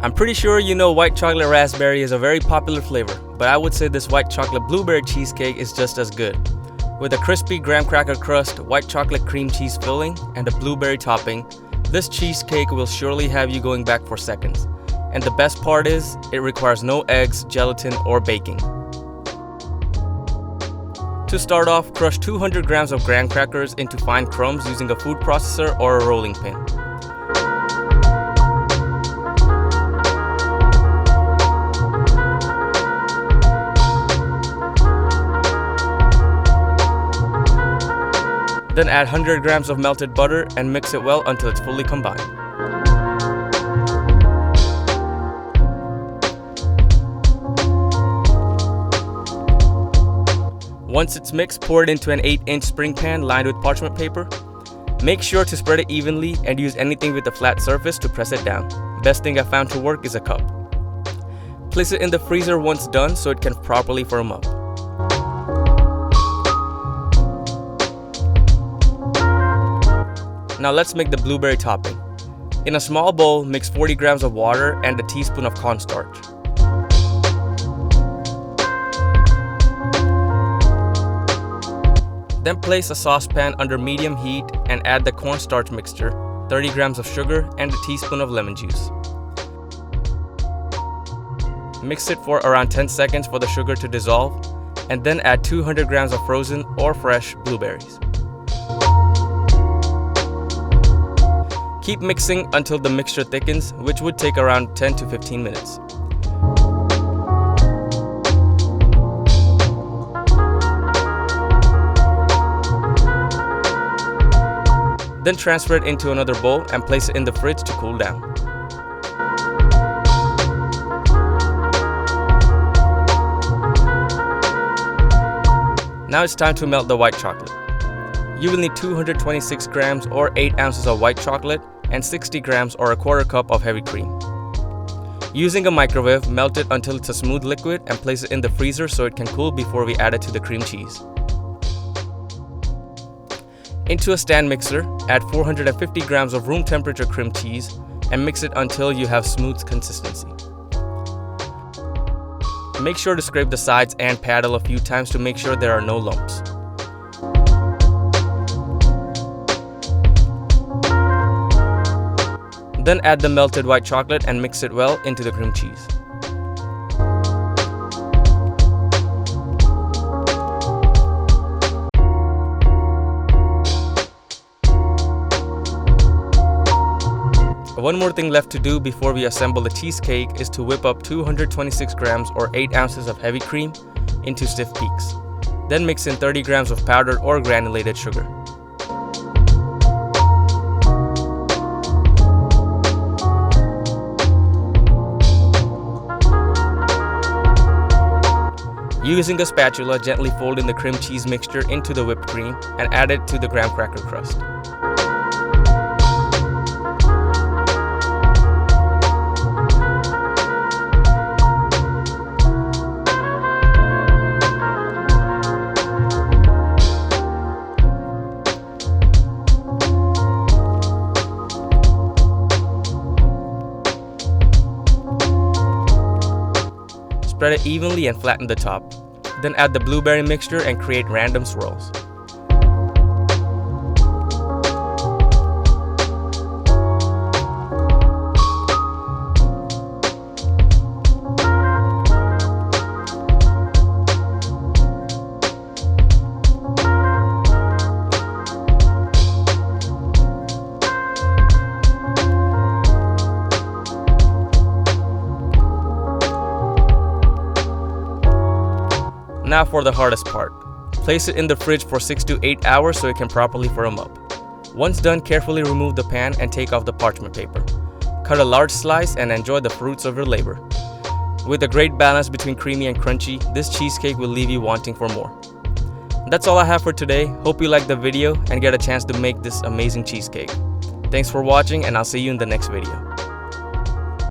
I'm pretty sure you know white chocolate raspberry is a very popular flavor, but I would say this white chocolate blueberry cheesecake is just as good. With a crispy graham cracker crust, white chocolate cream cheese filling, and a blueberry topping, this cheesecake will surely have you going back for seconds. And the best part is, it requires no eggs, gelatin, or baking. To start off, crush 200 grams of graham crackers into fine crumbs using a food processor or a rolling pin. Then add 100 grams of melted butter and mix it well until it's fully combined. Once it's mixed, pour it into an 8-inch spring pan lined with parchment paper. Make sure to spread it evenly and use anything with a flat surface to press it down. Best thing I found to work is a cup. Place it in the freezer once done so it can properly firm up. Now let's make the blueberry topping. In a small bowl, mix 40 grams of water and a teaspoon of cornstarch. Then place a saucepan under medium heat and add the cornstarch mixture, 30 grams of sugar, and a teaspoon of lemon juice. Mix it for around 10 seconds for the sugar to dissolve, and then add 200 grams of frozen or fresh blueberries. Keep mixing until the mixture thickens, which would take around 10 to 15 minutes. Then transfer it into another bowl and place it in the fridge to cool down. Now it's time to melt the white chocolate. You will need 226 grams or 8 ounces of white chocolate and 60 grams or a quarter cup of heavy cream. Using a microwave, melt it until it's a smooth liquid and place it in the freezer so it can cool before we add it to the cream cheese. Into a stand mixer, add 450 grams of room temperature cream cheese and mix it until you have smooth consistency. Make sure to scrape the sides and paddle a few times to make sure there are no lumps. Then add the melted white chocolate and mix it well into the cream cheese. One more thing left to do before we assemble the cheesecake is to whip up 226 grams or 8 ounces of heavy cream into stiff peaks. Then mix in 30 grams of powdered or granulated sugar. Using a spatula, gently fold in the cream cheese mixture into the whipped cream and add it to the graham cracker crust. Spread it evenly and flatten the top. Then add the blueberry mixture and create random swirls. Now for the hardest part. Place it in the fridge for 6 to 8 hours so it can properly firm up. Once done, carefully remove the pan and take off the parchment paper. Cut a large slice and enjoy the fruits of your labor. With a great balance between creamy and crunchy, this cheesecake will leave you wanting for more. That's all I have for today. Hope you liked the video and get a chance to make this amazing cheesecake. Thanks for watching, and I'll see you in the next video.